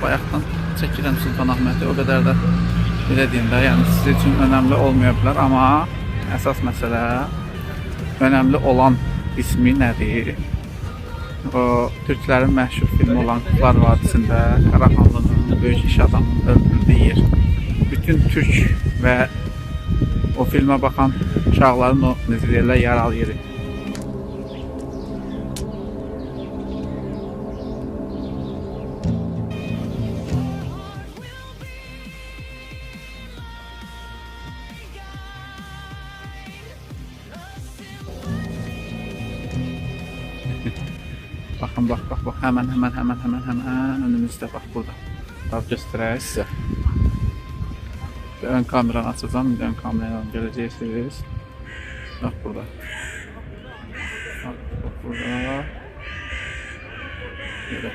Bayaqdan çəkirəm Sultanahməti, o qədər də belə deyim də, yəni sizin üçün önəmli olmaya bilər, amma əsas məsələ önəmli olan ismi nədir? O türklərin məşhur filmi olan Qurtlar Vadisində Qaraxanlının böyük iş adamının öldürdüyü yer. Bütün türk və o filmə baxan uşaqların o necə deyirlər, yaralı yeri. Baxın, bax, həmən önümüzdə, bax, burada. Bax, göstərək sizə. Ön kameranı açacağım, ön kameranı görəcəksiniz. Bax, burada. Bax, burada. Böyle.